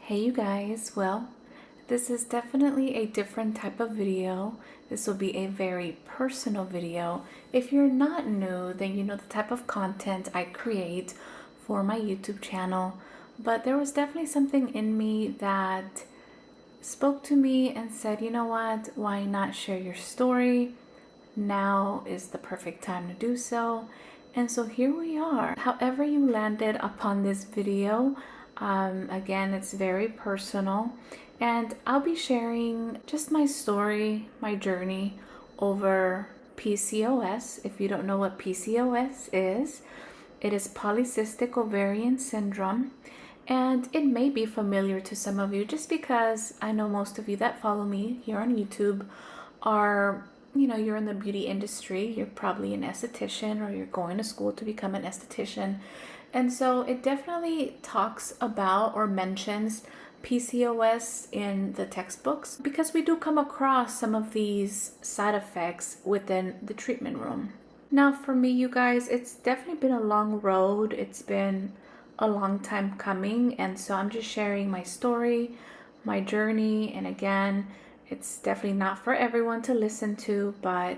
Hey you guys, well, this is definitely a different type of video. This will be a very personal video. If you're not new, then you know the type of content I create for my YouTube channel. But there was definitely something in me that spoke to me and said, you know what, why not share your story? Now is the perfect time to do so. And so here we are. However you landed upon this video, again, it's very personal, and I'll be sharing just my story, my journey over PCOS. If you don't know what PCOS is, it is polycystic ovarian syndrome, and it may be familiar to some of you just because I know most of you that follow me here on YouTube are, you know, you're in the beauty industry, you're probably an esthetician or you're going to school to become an esthetician. And so it definitely talks about or mentions PCOS in the textbooks because we do come across some of these side effects within the treatment room. Now for me, you guys, it's definitely been a long road. It's been a long time coming, and so I'm just sharing my story, my journey, and again, it's definitely not for everyone to listen to, but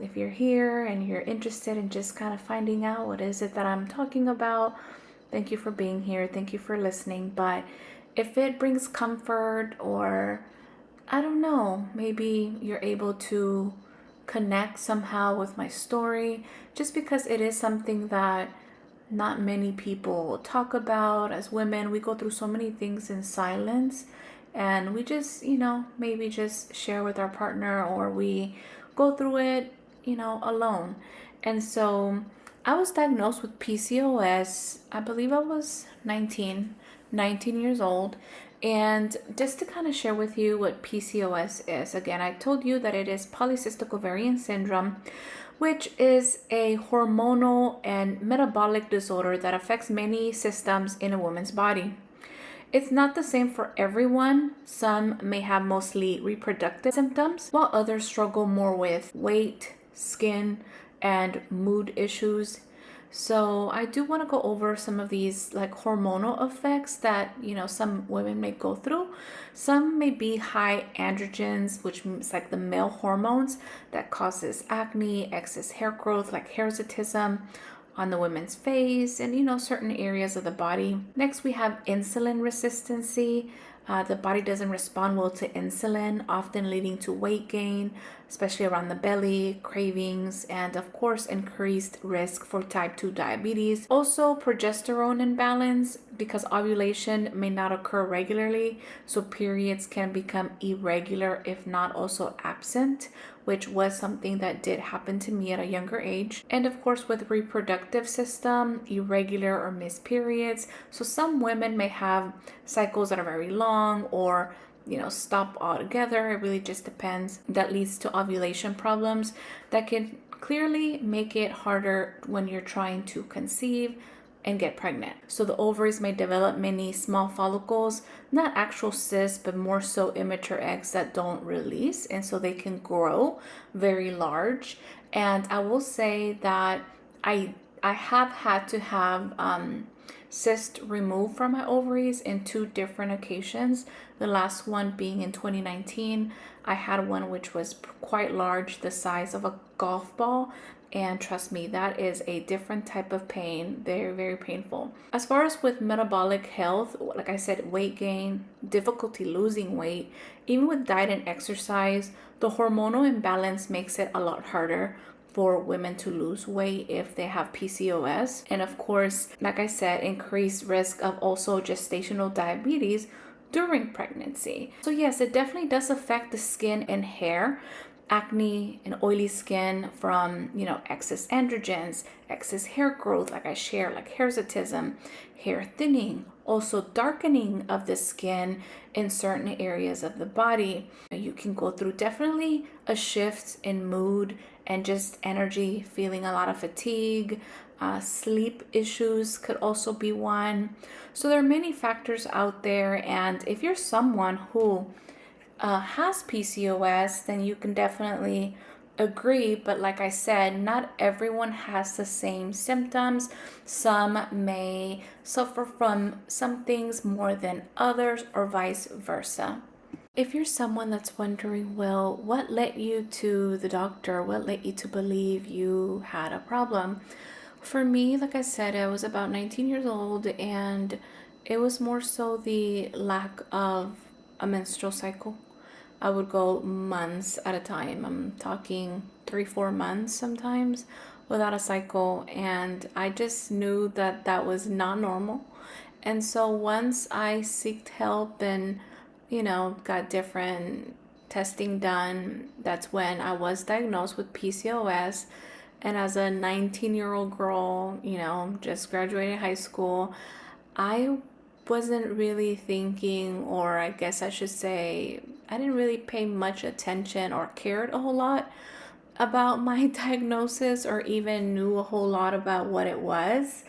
if you're here and you're interested in just kind of finding out what is it that I'm talking about, thank you for being here. Thank you for listening. But if it brings comfort, or I don't know, maybe you're able to connect somehow with my story, just because it is something that not many people talk about. As women, we go through so many things in silence, and we just, you know, maybe just share with our partner, or we go through it, you know, alone. And so I was diagnosed with PCOS, I believe I was 19 years old. And just to kind of share with you what PCOS is, again, I told you that it is polycystic ovarian syndrome, which is a hormonal and metabolic disorder that affects many systems in a woman's body. It's not the same for everyone. Some may have mostly reproductive symptoms, while others struggle more with weight, skin, and mood issues. So I do want to go over some of these like hormonal effects that, you know, some women may go through. Some may be high androgens, which means like the male hormones that causes acne, excess hair growth, like hirsutism on the women's face, and, you know, certain areas of the body. Next, we have insulin resistancy. The body doesn't respond well to insulin, often leading to weight gain, especially around the belly, cravings, and of course, increased risk for type 2 diabetes. Also, progesterone imbalance, because ovulation may not occur regularly, so periods can become irregular if not also absent, which was something that did happen to me at a younger age. And of course, with reproductive system, irregular or missed periods. So some women may have cycles that are very long, or, you know, stop altogether. It really just depends. That leads to ovulation problems that can clearly make it harder when you're trying to conceive and get pregnant. So the ovaries may develop many small follicles, not actual cysts, but more so immature eggs that don't release, and so they can grow very large. And I will say that I have had to have cyst removed from my ovaries in 2 different occasions. The last one being in 2019. I had one which was quite large, the size of a golf ball. And trust me, that is a different type of pain. Very, very painful. As far as with metabolic health, like I said, weight gain, difficulty losing weight, even with diet and exercise, the hormonal imbalance makes it a lot harder for women to lose weight if they have PCOS. And of course, like I said, increased risk of also gestational diabetes during pregnancy. So yes, it definitely does affect the skin and hair. Acne and oily skin from, you know, excess androgens, excess hair growth, like I share, like hirsutism, hair thinning, also darkening of the skin in certain areas of the body. You can go through definitely a shift in mood and just energy, feeling a lot of fatigue. Sleep issues could also be one. So there are many factors out there, and if you're someone who has PCOS, then you can definitely agree. But like I said, not everyone has the same symptoms. Some may suffer from some things more than others, or vice versa. If you're someone that's wondering, well, what led you to the doctor? What led you to believe you had a problem? For me, like I said, I was about 19 years old, and it was more so the lack of a menstrual cycle. I would go months at a time. I'm talking 3, 4 months sometimes without a cycle. And I just knew that that was not normal. And so once I sought help and, got different testing done, that's when I was diagnosed with PCOS. And as a 19-year-old girl, just graduated high school, I wasn't really thinking, or I guess I should say, I didn't really pay much attention or cared a whole lot about my diagnosis, or even knew a whole lot about what it was.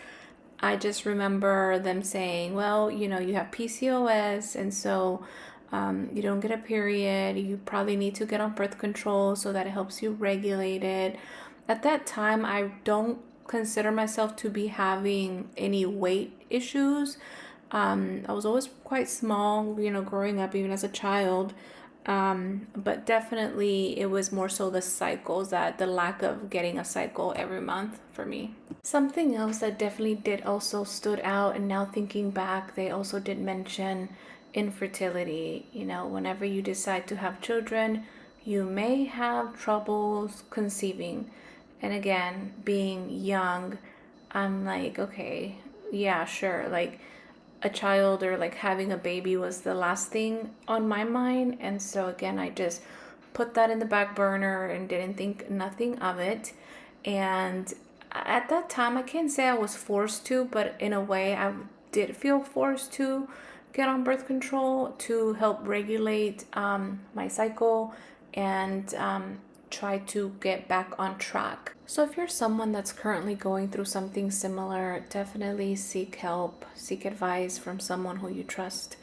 I just remember them saying, well, you have PCOS, and so you don't get a period. You probably need to get on birth control so that it helps you regulate it. At that time, I don't consider myself to be having any weight issues. I was always quite small, growing up, even as a child. But definitely it was more so the cycles, that the lack of getting a cycle every month for me. Something else that definitely did also stood out, and now thinking back, they also did mention infertility. Whenever you decide to have children, you may have troubles conceiving. And again, being young, I'm like, okay, yeah, sure. Like, a child or like having a baby was the last thing on my mind. And so again, I just put that in the back burner and didn't think nothing of it. And at that time, I can't say I was forced to, but in a way I did feel forced to get on birth control to help regulate my cycle, and try to get back on track. So if you're someone that's currently going through something similar, definitely seek help, seek advice from someone who you trust,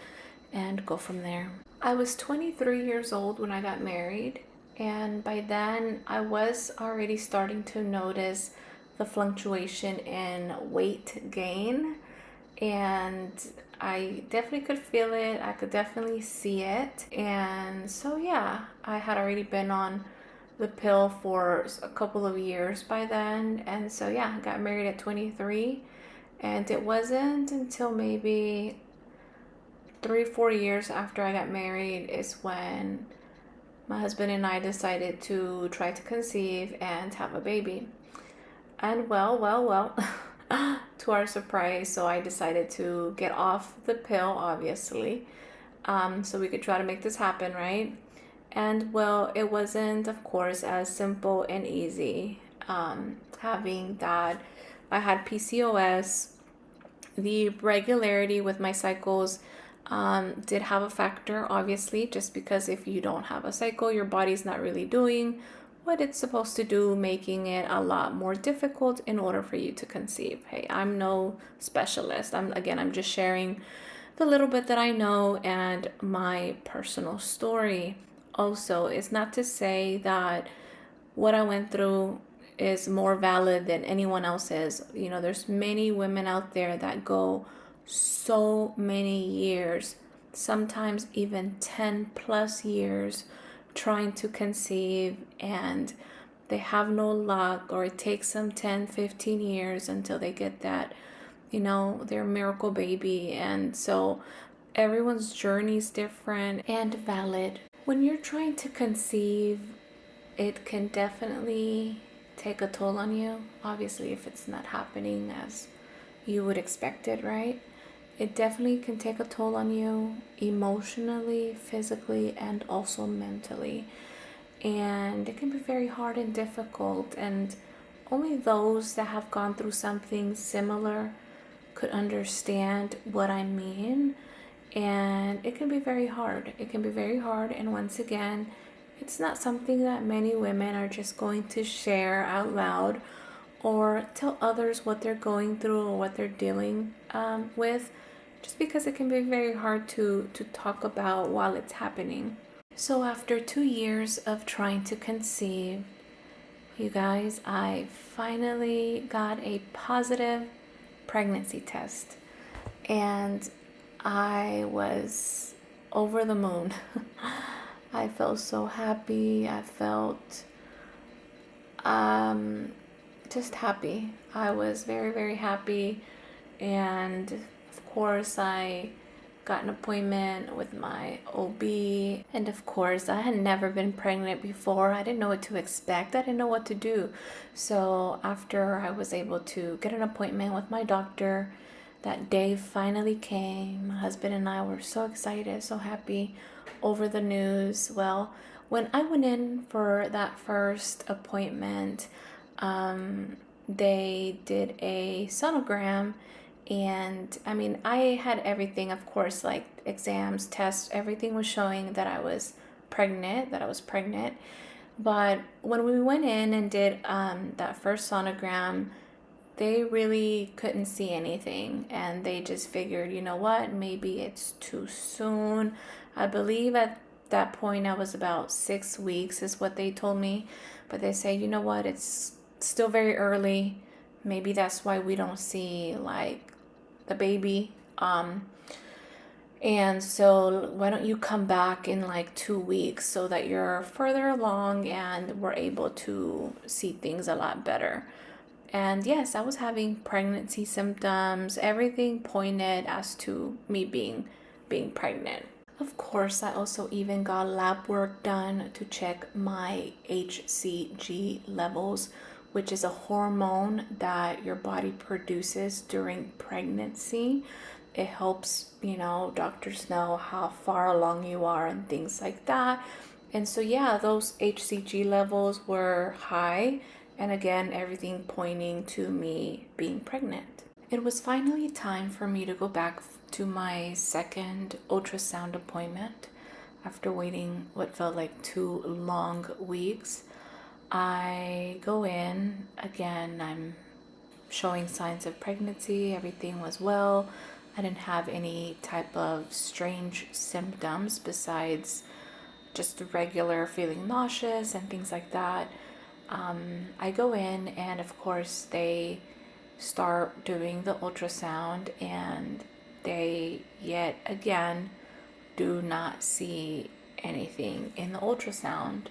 and go from there. I was 23 years old when I got married, and by then I was already starting to notice the fluctuation in weight gain, and I definitely could feel it. I could definitely see it. And so yeah, I had already been on the pill for a couple of years by then. And so yeah, I got married at 23, and it wasn't until maybe 3, 4 years after I got married is when my husband and I decided to try to conceive and have a baby. And well, to our surprise, so I decided to get off the pill, obviously, so we could try to make this happen, right? And well, it wasn't, of course, as simple and easy. Having that, I had PCOS. The regularity with my cycles did have a factor, obviously, just because if you don't have a cycle, your body's not really doing what it's supposed to do, making it a lot more difficult in order for you to conceive. Hey, I'm no specialist. I'm just sharing the little bit that I know and my personal story. Also, it's not to say that what I went through is more valid than anyone else's. There's many women out there that go so many years, sometimes even 10 plus years, trying to conceive, and they have no luck, or it takes them 10, 15 years until they get that, their miracle baby. And so everyone's journey is different and valid. When you're trying to conceive, it can definitely take a toll on you. Obviously, if it's not happening as you would expect it, right? It definitely can take a toll on you emotionally, physically, and also mentally. And it can be very hard and difficult. And only those that have gone through something similar could understand what I mean. And it can be very hard. It can be very hard. And once again, it's not something that many women are just going to share out loud or tell others what they're going through or what they're dealing with, just because it can be very hard to talk about while it's happening. So after 2 years of trying to conceive, you guys, I finally got a positive pregnancy test. And I was over the moon. I felt so happy. I felt just happy. I was very, very happy. And of course, I got an appointment with my OB. And of course, I had never been pregnant before. I didn't know what to expect. I didn't know what to do. So after I was able to get an appointment with my doctor, that day finally came. My husband and I were so excited, so happy over the news. Well, when I went in for that first appointment, they did a sonogram. And I mean, I had everything, of course, like exams, tests, everything was showing that I was pregnant. But when we went in and did that first sonogram, they really couldn't see anything, and they just figured, you know what, maybe it's too soon. I believe at that point I was about 6 weeks is what they told me, but they say, you know what, it's still very early. Maybe that's why we don't see like the baby. And so why don't you come back in like 2 weeks so that you're further along and we're able to see things a lot better. And yes, I was having pregnancy symptoms. Everything pointed as to me being pregnant. Of course, I also even got lab work done to check my HCG levels, which is a hormone that your body produces during pregnancy. It helps, doctors know how far along you are and things like that. And so, yeah, those HCG levels were high. And again, everything pointing to me being pregnant. It was finally time for me to go back to my second ultrasound appointment after waiting what felt like 2 long weeks. I go in again. I'm showing signs of pregnancy. Everything was well. I didn't have any type of strange symptoms besides just regular feeling nauseous and things like that. I go in, and of course they start doing the ultrasound, and they yet again do not see anything in the ultrasound.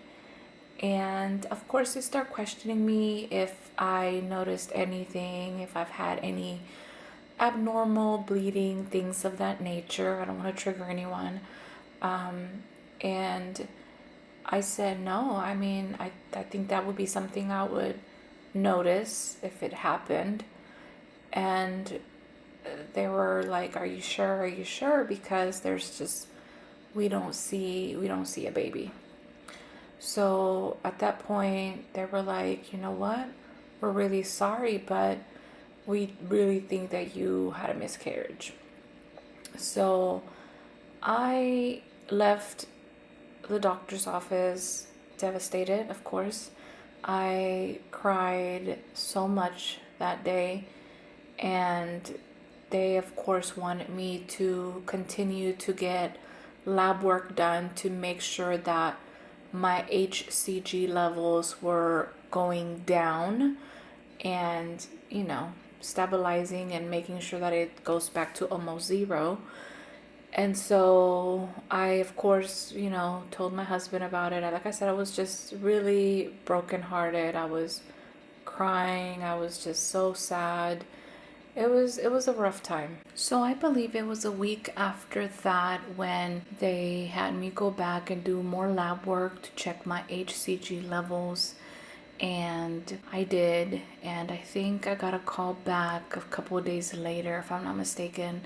And of course they start questioning me if I noticed anything, if I've had any abnormal bleeding, things of that nature. I don't want to trigger anyone. And I said, no, I mean, I think that would be something I would notice if it happened. And they were like, are you sure? Are you sure? Because there's just, we don't see a baby. So at that point, they were like, you know what? We're really sorry, but we really think that you had a miscarriage. So I left the doctor's office devastated, of course. I cried so much that day, and they of course wanted me to continue to get lab work done to make sure that my HCG levels were going down and, stabilizing and making sure that it goes back to almost zero. And so I, of course, told my husband about it. Like I said, I was just really brokenhearted. I was crying. I was just so sad. It was a rough time. So I believe it was a week after that when they had me go back and do more lab work to check my HCG levels. And I did. And I think I got a call back a couple of days later, if I'm not mistaken,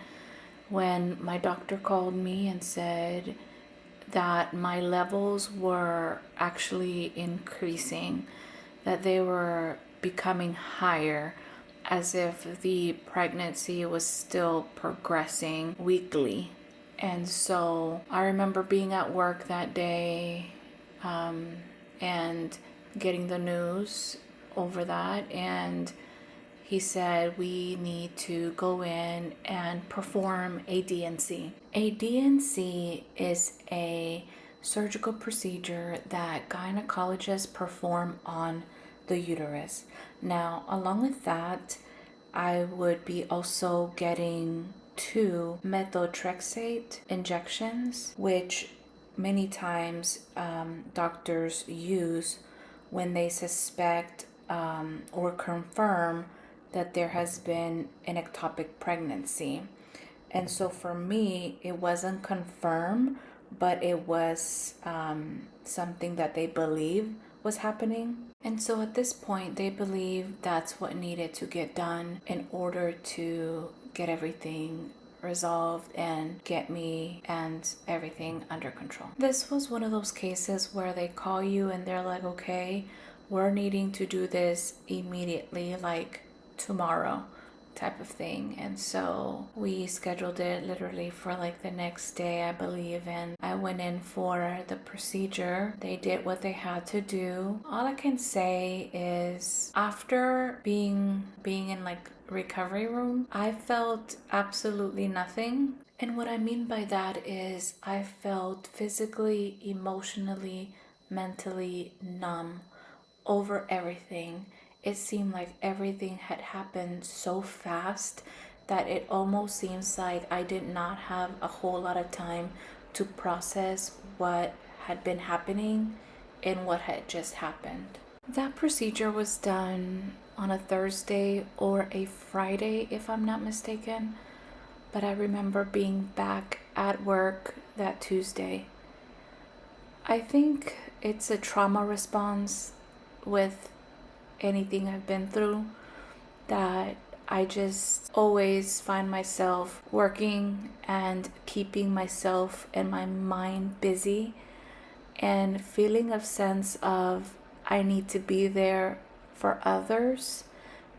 when my doctor called me and said that my levels were actually increasing, that they were becoming higher, as if the pregnancy was still progressing weekly. And so I remember being at work that day and getting the news over that, and he said we need to go in and perform a D&C. A D&C is a surgical procedure that gynecologists perform on the uterus. Now, along with that, I would be also getting 2 methotrexate injections, which many times doctors use when they suspect or confirm that there has been an ectopic pregnancy. And so for me, it wasn't confirmed, but it was something that they believe was happening. And so at this point, they believe that's what needed to get done in order to get everything resolved and get me and everything under control. This was one of those cases where they call you and they're like, okay, we're needing to do this immediately, like tomorrow type of thing. And so we scheduled it literally for like the next day, I believe, and I went in for the procedure. They did what they had to do. All I can say is after being in like recovery room, I felt absolutely nothing. And what I mean by that is I felt physically, emotionally, mentally numb over everything. It seemed like everything had happened so fast that it almost seems like I did not have a whole lot of time to process what had been happening and what had just happened. That procedure was done on a Thursday or a Friday, if I'm not mistaken, but I remember being back at work that Tuesday. I think it's a trauma response with anything I've been through, that I just always find myself working and keeping myself and my mind busy, and feeling a sense of I need to be there for others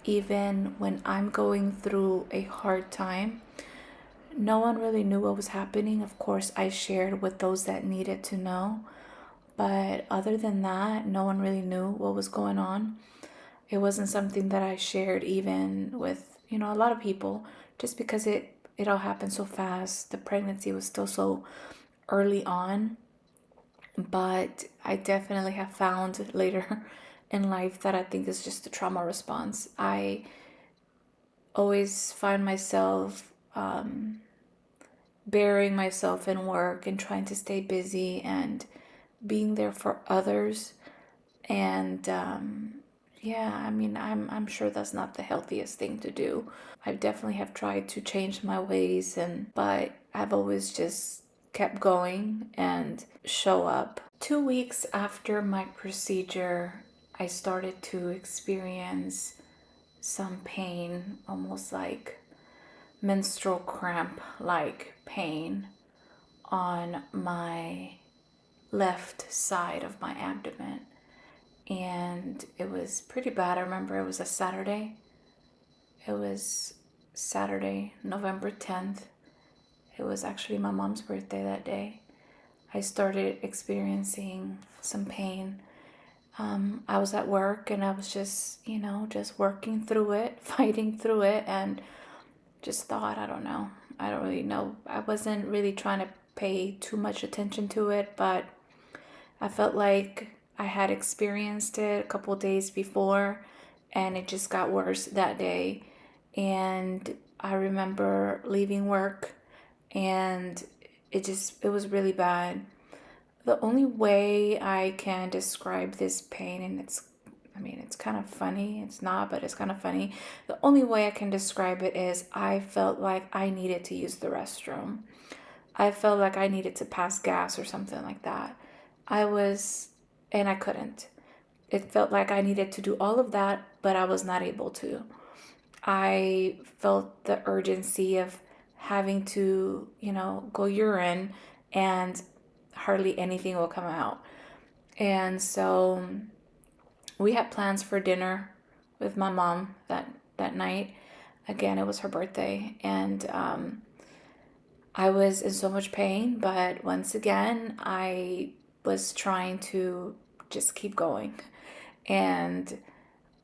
even when I'm going through a hard time. No one really knew what was happening. Of course, I shared with those that needed to know, but other than that, no one really knew what was going on. It wasn't something that I shared even with, a lot of people, just because it all happened so fast. The pregnancy was still so early on. But I definitely have found later in life that I think is just a trauma response. I always find myself burying myself in work and trying to stay busy and being there for others. And yeah, I mean, I'm sure that's not the healthiest thing to do. I definitely have tried to change my ways, but I've always just kept going and show up. 2 weeks after my procedure, I started to experience some pain, almost like menstrual cramp like pain on my left side of my abdomen. And it was pretty bad. I remember it was a Saturday. It was Saturday, November 10th. It was actually my mom's birthday that day. I started experiencing some pain. I was at work and I was just, just working through it, fighting through it, and just thought, I don't know. I don't really know. I wasn't really trying to pay too much attention to it, but I felt like I had experienced it a couple days before and it just got worse that day. And I remember leaving work and it was really bad. The only way I can describe this pain, and it's kind of funny. It's not, but it's kind of funny. The only way I can describe it is I felt like I needed to use the restroom. I felt like I needed to pass gas or something like that. And I couldn't. It felt like I needed to do all of that, but I was not able to. I felt the urgency of having to, go urine, and hardly anything will come out. And so we had plans for dinner with my mom that night. Again, it was her birthday, and I was in so much pain, but once again, I was trying to just keep going. And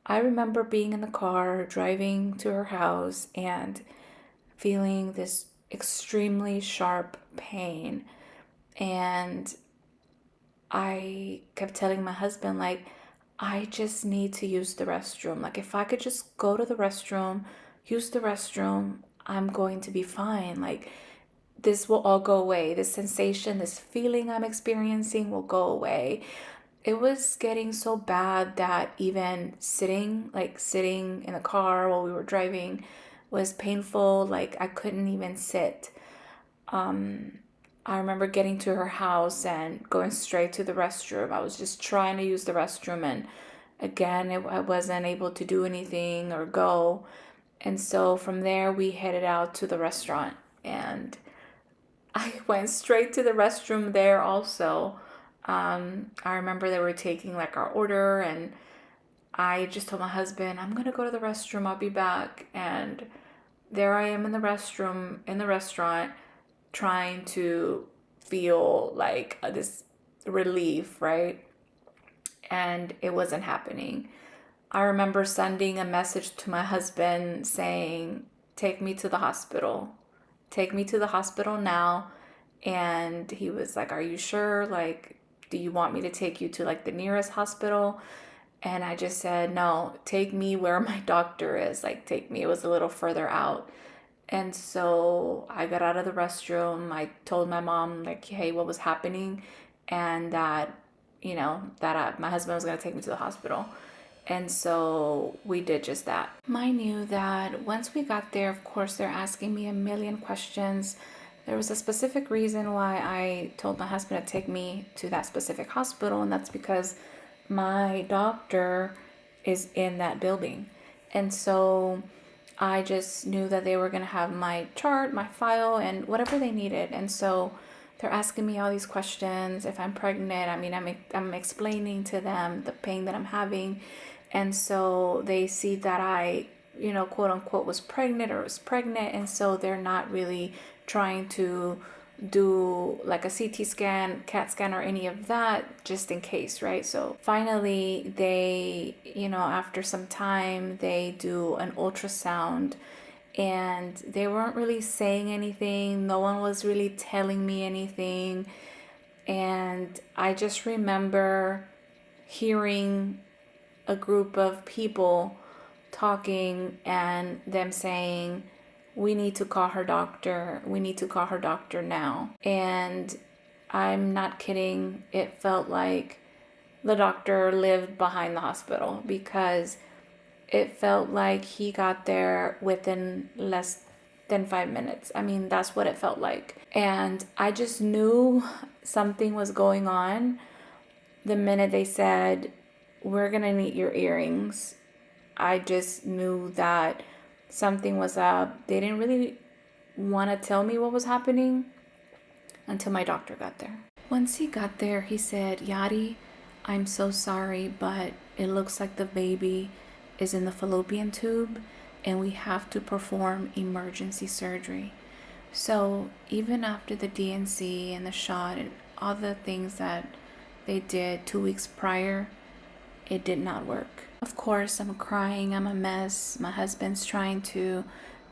I remember being in the car, driving to her house, and feeling this extremely sharp pain. And I kept telling my husband, like, I just need to use the restroom. Like, if I could just go to the restroom, use the restroom, I'm going to be fine. Like, this will all go away. This sensation, this feeling I'm experiencing will go away. It was getting so bad that even sitting in the car while we were driving was painful. Like, I couldn't even sit. I remember getting to her house and going straight to the restroom. I was just trying to use the restroom, and again, I wasn't able to do anything or go. And so from there, we headed out to the restaurant, and I went straight to the restroom there also. I remember they were taking like our order, and I just told my husband, I'm gonna go to the restroom, I'll be back. And there I am in the restroom, in the restaurant, trying to feel like this relief, right? And it wasn't happening. I remember sending a message to my husband saying, take me to the hospital. Take me to the hospital now. And he was like, are you sure? Like, do you want me to take you to like the nearest hospital? And I just said, no, take me where my doctor is. Like, take me. It was a little further out. And so I got out of the restroom. I told my mom, like, hey, what was happening, and that, my husband was going to take me to the hospital. And so we did just that. Mind you that once we got there, of course, they're asking me a million questions. There was a specific reason why I told my husband to take me to that specific hospital, and that's because my doctor is in that building. And so I just knew that they were going to have my chart, my file, and whatever they needed. And so they're asking me all these questions. If I'm pregnant, I mean, I'm explaining to them the pain that I'm having. And so they see that I, quote unquote, was pregnant. And so they're not really trying to do like a CT scan, CAT scan, or any of that, just in case, right? So finally they, after some time, they do an ultrasound, and they weren't really saying anything. No one was really telling me anything. And I just remember hearing a group of people talking and them saying, we need to call her doctor. We need to call her doctor now. And I'm not kidding. It felt like the doctor lived behind the hospital, because it felt like he got there within less than 5 minutes. I mean, that's what it felt like. And I just knew something was going on the minute they said, we're going to need your earrings. I just knew that something was up. They didn't really want to tell me what was happening until my doctor got there. Once he got there, he said, Yadi, I'm so sorry, but it looks like the baby is in the fallopian tube and we have to perform emergency surgery. So even after the DNC and the shot and all the things that they did 2 weeks prior, it did not work. Of course, I'm crying, I'm a mess. My husband's trying to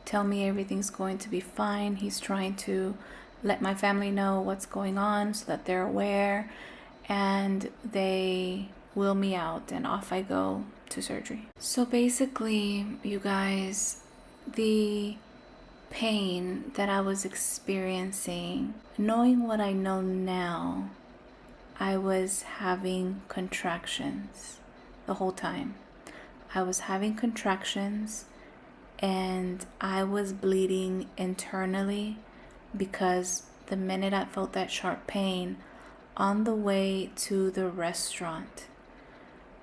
tell me everything's going to be fine. He's trying to let my family know what's going on so that they're aware. And they wheel me out, and off I go to surgery. So basically, you guys, the pain that I was experiencing, knowing what I know now, I was having contractions the whole time. I was having contractions, and I was bleeding internally, because the minute I felt that sharp pain on the way to the restaurant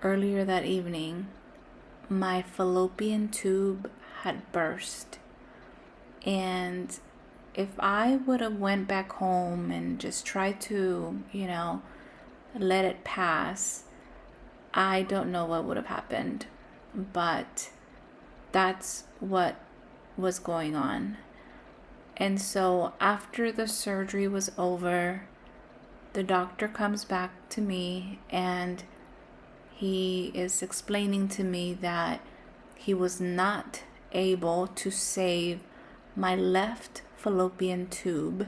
earlier that evening, my fallopian tube had burst. And if I would have went back home and just tried to, let it pass, I don't know what would have happened. But that's what was going on. And so after the surgery was over, the doctor comes back to me, and he is explaining to me that he was not able to save my left fallopian tube,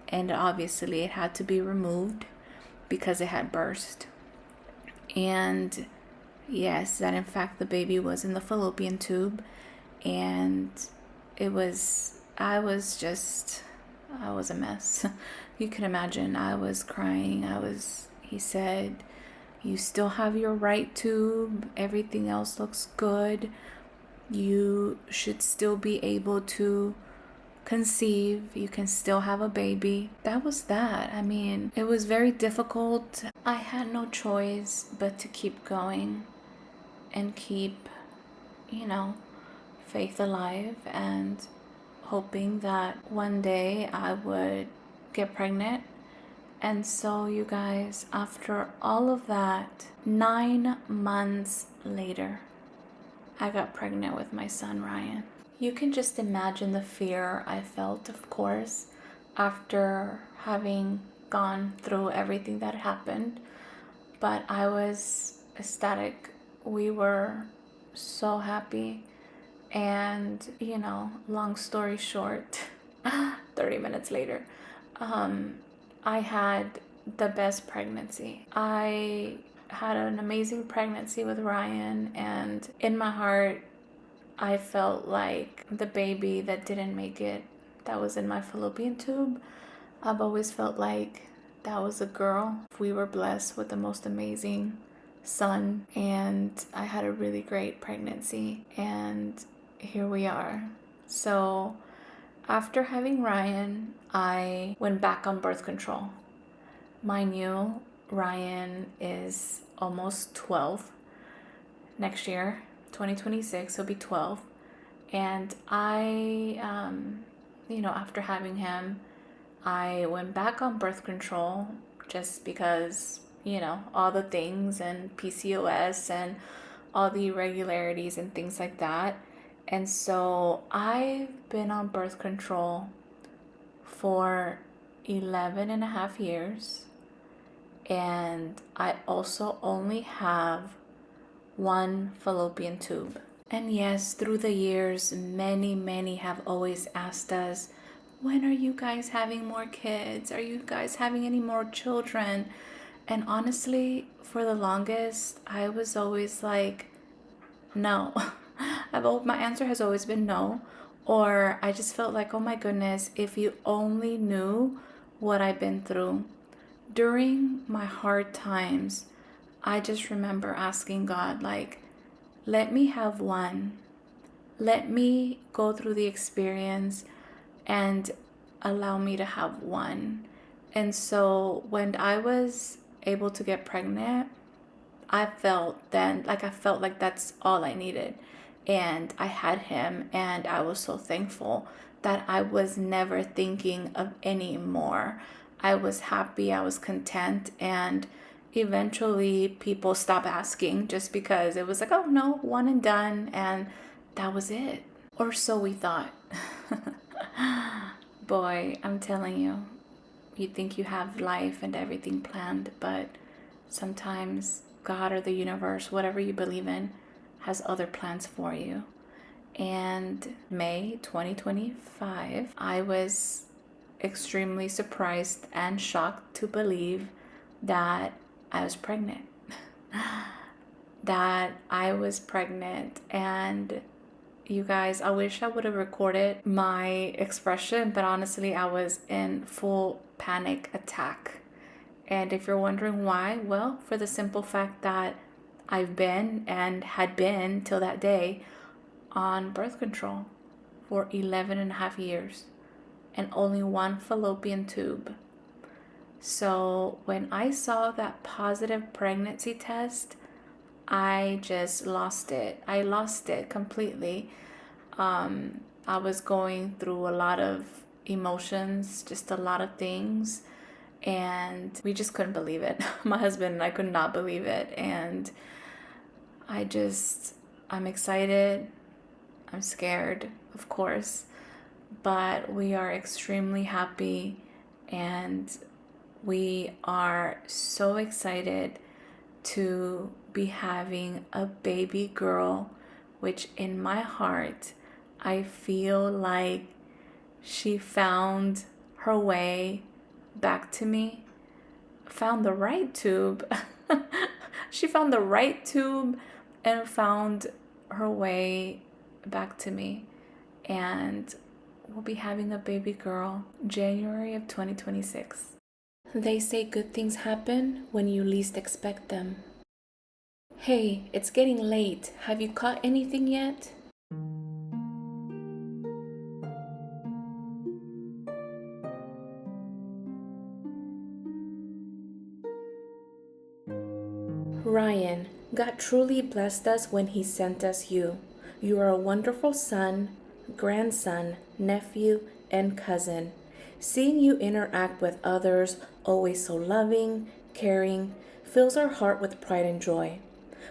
and obviously it had to be removed. because it had burst. And yes, that in fact the baby was in the fallopian tube. And I was a mess. You can imagine, I was crying. He said, "You still have your right tube. Everything else looks good. You should still be able to conceive. You can still have a baby." That was that. I mean, it was very difficult. I had no choice but to keep going and keep, faith alive and hoping that one day I would get pregnant. And so, you guys, after all of that, 9 months later, I got pregnant with my son, Ryan. You can just imagine the fear I felt, of course, after having gone through everything that happened. But I was ecstatic. We were so happy. And, long story short, 30 minutes later, I had the best pregnancy. I had an amazing pregnancy with Ryan, and in my heart, I felt like the baby that didn't make it, that was in my fallopian tube. I've always felt like that was a girl. We were blessed with the most amazing son, and I had a really great pregnancy, and here we are. So after having Ryan, I went back on birth control. Mind you, Ryan is almost 12. Next year, 2026, he'll be 12. And I, after having him, I went back on birth control just because, all the things and PCOS and all the irregularities and things like that. And so I've been on birth control for 11 and a half years. And I also only have one fallopian tube. And yes, through the years, many have always asked us, when are you guys having more kids? Are you guys having any more children? And honestly, for the longest, I was always like, no. My answer has always been no. Or I just felt like, oh my goodness, if you only knew what I've been through. During my hard times, I just remember asking God, like, let me have one. Let me go through the experience and allow me to have one. And so when I was able to get pregnant, I felt like that's all I needed. And I had him, and I was so thankful that I was never thinking of any more. I was happy, I was content, and eventually people stopped asking just because it was like, oh no, one and done, and that was it. Or so we thought. Boy, I'm telling you, you think you have life and everything planned, but sometimes God or the universe, whatever you believe in, has other plans for you. And May 2025, I was extremely surprised and shocked to believe that I was pregnant. And you guys, I wish I would have recorded my expression, but honestly, I was in full panic attack. And if you're wondering why, well, for the simple fact that I've been and had been till that day on birth control for 11 and a half years and only one fallopian tube. So when I saw that positive pregnancy test, I just lost it. I lost it completely. I was going through a lot of emotions, just a lot of things, and we just couldn't believe it. My husband and I could not believe it, and I'm excited. I'm scared, of course, but we are extremely happy, and we are so excited to be having a baby girl, which in my heart, I feel like she found her way back to me. found the right tube. She found the right tube and found her way back to me. And we'll be having a baby girl January of 2026. They say good things happen when you least expect them. Hey, it's getting late. Have you caught anything yet? Ryan, God truly blessed us when He sent us you. You are a wonderful son, grandson, nephew, and cousin. Seeing you interact with others, always so loving, caring, fills our heart with pride and joy.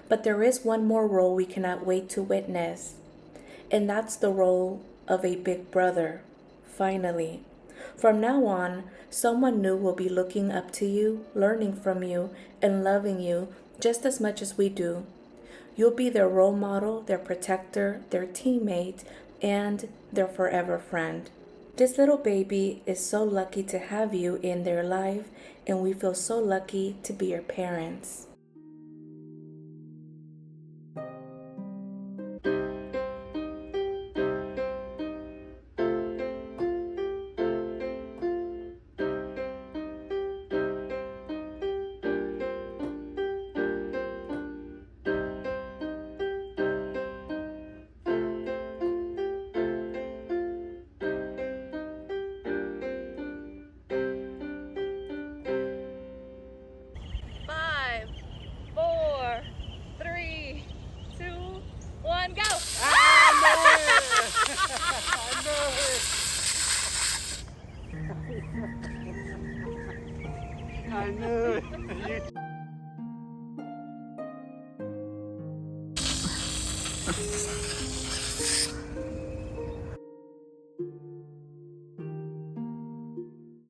But there is one more role we cannot wait to witness, and that's the role of a big brother. Finally. From now on, someone new will be looking up to you, learning from you, and loving you just as much as we do. You'll be their role model, their protector, their teammate, and their forever friend. This little baby is so lucky to have you in their life, and we feel so lucky to be your parents. Five, 4, 3, 2, 1, go! I knew it. You